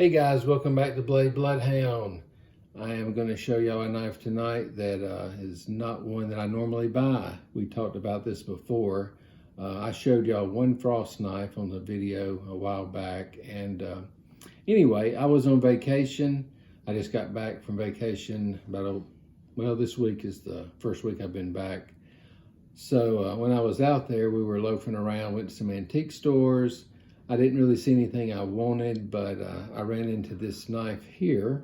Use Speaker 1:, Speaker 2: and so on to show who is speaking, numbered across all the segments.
Speaker 1: Hey guys, welcome back to Blade Bloodhound. I am going to show y'all a knife tonight that is not one that I normally buy. We talked about this before. I showed y'all one frost knife on the video a while back, and anyway, I was on vacation. I just got back from vacation this week is the first week I've been back. So when I was out there, we were loafing around, went to some antique stores. I didn't really see anything I wanted, but I ran into this knife here,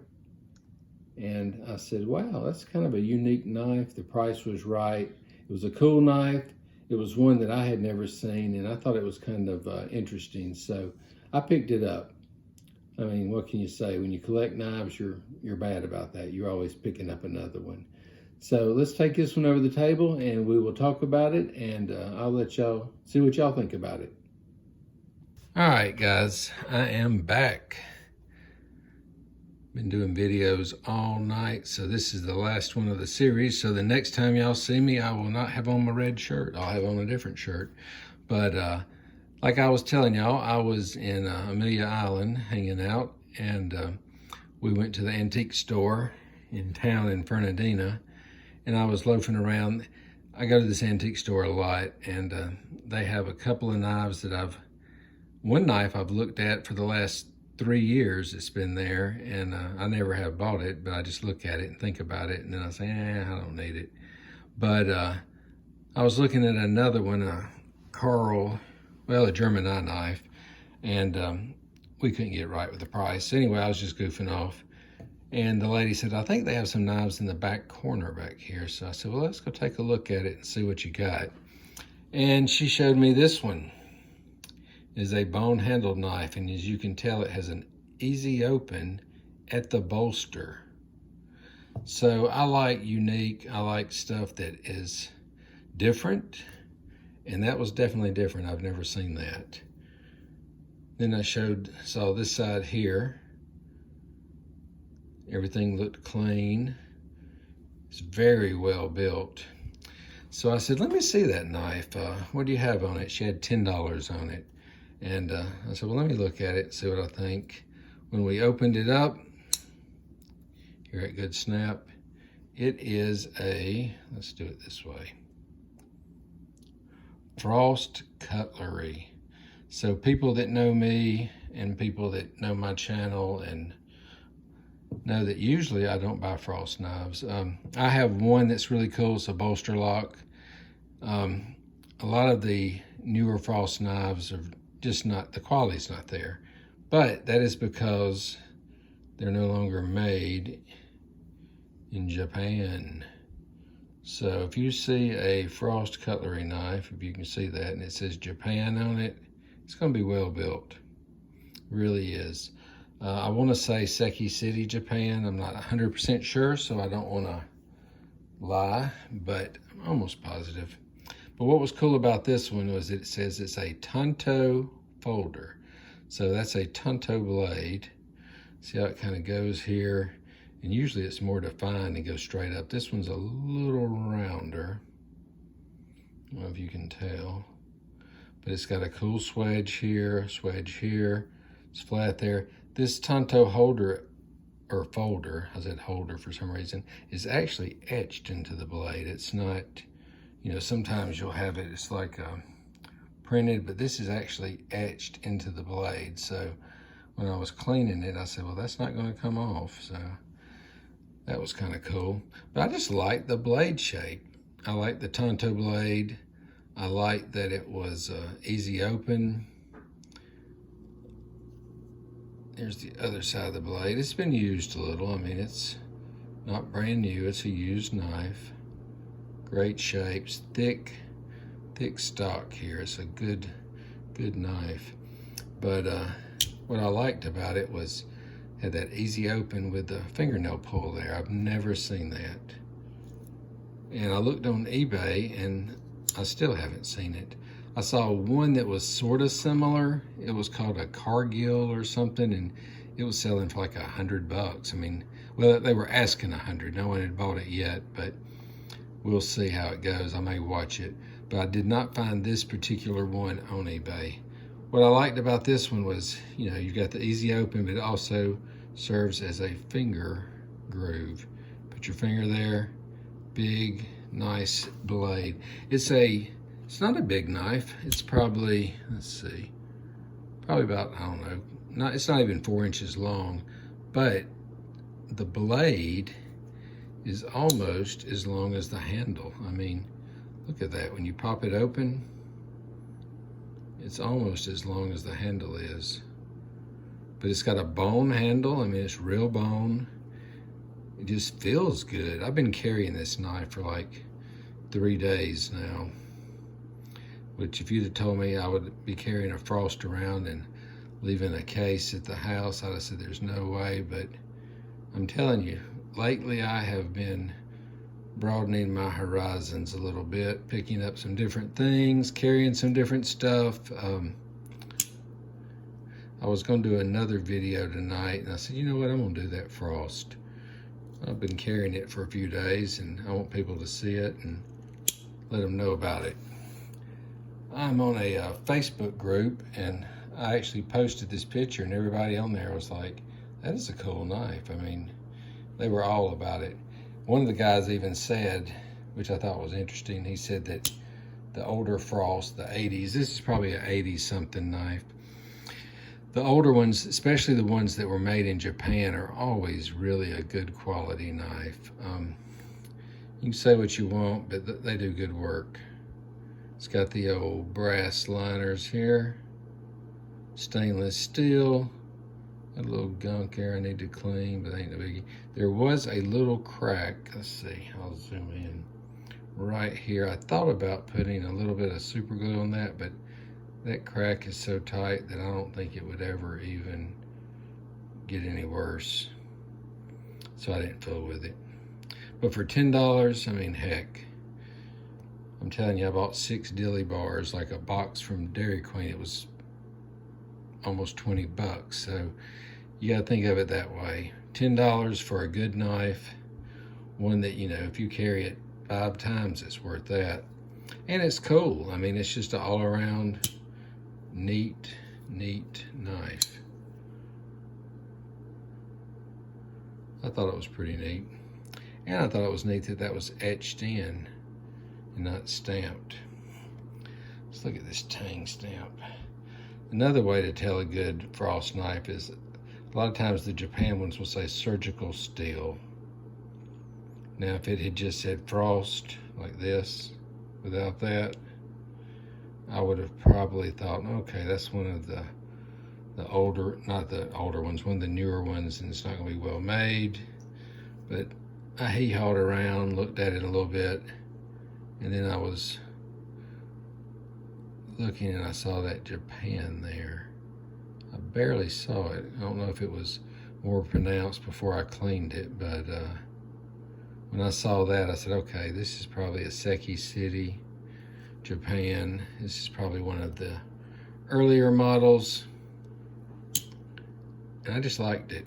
Speaker 1: and I said, wow, that's kind of a unique knife. The price was right. It was a cool knife. It was one that I had never seen, and I thought it was kind of interesting, so I picked it up. I mean, what can you say? When you collect knives, you're bad about that. You're always picking up another one. So let's take this one over the table, and we will talk about it, and I'll let y'all see what y'all think about it. All right, guys, I am back. Been doing videos all night, so this is the last one of the series. So the next time y'all see me, I will not have on my red shirt. I'll have on a different shirt. But like I was telling y'all, I was in Amelia Island hanging out, and we went to the antique store in town in Fernandina, and I was loafing around. I go to this antique store a lot, and they have a couple of knives that one knife I've looked at for the last 3 years. It's been there, and I never have bought it, but I just look at it and think about it, and then I say, I don't need it. But I was looking at another one, a German eye knife, and we couldn't get right with the price. Anyway, I was just goofing off, and the lady said, I think they have some knives in the back corner back here. So I said, well, let's go take a look at it and see what you got. And she showed me this one. Is a bone-handled knife, and as you can tell, it has an easy open at the bolster. So I like unique, I like stuff that is different, and that was definitely different. I've never seen that. Then I saw this side here. Everything looked clean. It's very well built. So I said, let me see that knife. What do you have on it? She had $10 on it. And I said, well, let me look at it and see what I think. When we opened it up, here at Good Snap, it is let's do it this way, frost cutlery. So people that know me and people that know my channel and know that usually I don't buy frost knives. I have one that's really cool. It's a bolster lock. A lot of the newer frost knives are just not, the quality's not there. But that is because they're no longer made in Japan. So if you see a frost cutlery knife, if you can see that, and it says Japan on it, it's gonna be well built. Really is. I wanna say Seki City, Japan. I'm not 100% sure, so I don't wanna lie, but I'm almost positive. But what was cool about this one was it says it's a Tanto Folder. So that's a Tanto blade. See how it kind of goes here? And usually it's more defined and goes straight up. This one's a little rounder. I don't know if you can tell. But it's got a cool swedge here, It's flat there. This Tanto holder, or folder, I said holder for some reason, is actually etched into the blade. It's not, you know, sometimes you'll have it, it's like printed, but this is actually etched into the blade. So when I was cleaning it, I said, well, that's not going to come off. So that was kind of cool. But I just like the blade shape. I like the Tanto blade. I like that it was easy open. There's the other side of the blade. It's been used a little. I mean, it's not brand new. It's a used knife. Great shapes, thick stock here. It's a good knife. But what I liked about it was had that easy open with the fingernail pull there. I've never seen that. And I looked on eBay and I still haven't seen it. I saw one that was sort of similar. It was called a Cargill or something, and it was selling for like $100. I mean, well, they were asking 100. No one had bought it yet, but we'll see how it goes. I may watch it, but I did not find this particular one on eBay. what I liked about this one was, you know, you've got the easy open, but it also serves as a finger groove. Put your finger there, big, nice blade. It's not a big knife. It's probably, let's see, probably about, I don't know, it's not even 4 inches long, but the blade is almost as long as the handle. I mean, look at that. When you pop it open, it's almost as long as the handle is. But it's got a bone handle. I mean, it's real bone. It just feels good. I've been carrying this knife for like 3 days now, which if you'd have told me I would be carrying a Frost around and leaving a case at the house, I'd have said there's no way. But I'm telling you, lately I have been broadening my horizons a little bit, picking up some different things, carrying some different stuff. I was going to do another video tonight, and I said, you know what, I'm going to do that Frost. I've been carrying it for a few days, and I want people to see it and let them know about it. I'm on a Facebook group, and I actually posted this picture, and everybody on there was like, that is a cool knife. I mean, they were all about it. One of the guys even said, which I thought was interesting, he said that the older Frost, the 80s, this is probably an 80s something knife. The older ones, especially the ones that were made in Japan, are always really a good quality knife. You can say what you want, but they do good work. It's got the old brass liners here, stainless steel. Got a little gunk there I need to clean, but ain't no biggie. There was a little crack. Let's see, I'll zoom in. Right here, I thought about putting a little bit of super glue on that, but that crack is so tight that I don't think it would ever even get any worse. So I didn't fool with it. But for $10, I mean, heck. I'm telling you, I bought 6 dilly bars, like a box from Dairy Queen. It was almost 20 bucks. So you got to think of it that way. $10 for a good knife, one that, you know, if you carry it 5 times, it's worth that. And it's cool. I mean, it's just an all-around neat knife. I thought it was pretty neat. And I thought it was neat that that was etched in and not stamped. Let's look at this tang stamp. Another way to tell a good Frost knife is a lot of times the Japan ones will say surgical steel. Now, if it had just said Frost like this, without that, I would have probably thought, okay, that's one of the older, not the older ones, one of the newer ones, and it's not going to be well made. But I hee-hawed around, looked at it a little bit, and then I was looking and I saw that Japan there. I barely saw it. I don't know if it was more pronounced before I cleaned it, but when I saw that, I said, okay, this is probably a Seki City, Japan. This is probably one of the earlier models, and I just liked it.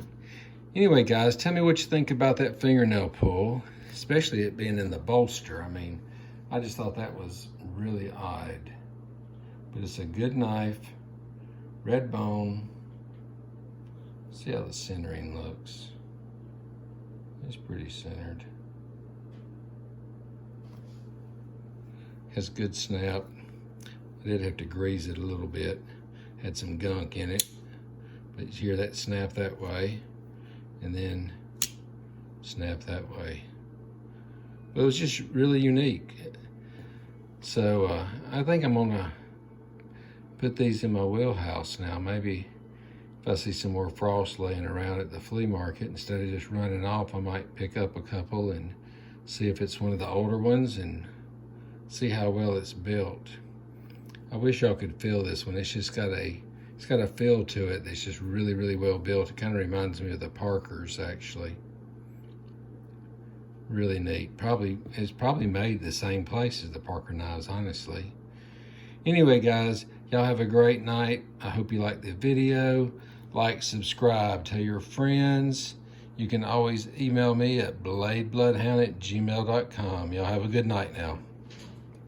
Speaker 1: Anyway, guys, tell me what you think about that fingernail pull, especially it being in the bolster. I mean, I just thought that was really odd. But it's a good knife, red bone. See how the centering looks. It's pretty centered. Has good snap. I did have to grease it a little bit. Had some gunk in it. But you hear that snap that way, and then snap that way. But it was just really unique. So I think I'm gonna put these in my wheelhouse now. Maybe if I see some more Frost laying around at the flea market, instead of just running off, I might pick up a couple and see if it's one of the older ones and see how well it's built. I wish y'all could feel this one. It's just got a feel to it that's just really, really well built. It kind of reminds me of the Parkers, actually. Really neat. It's probably made the same place as the Parker knives, honestly. Anyway, guys, y'all have a great night. I hope you liked the video. Like, subscribe, tell your friends. You can always email me at bladebloodhound@gmail.com. Y'all have a good night now.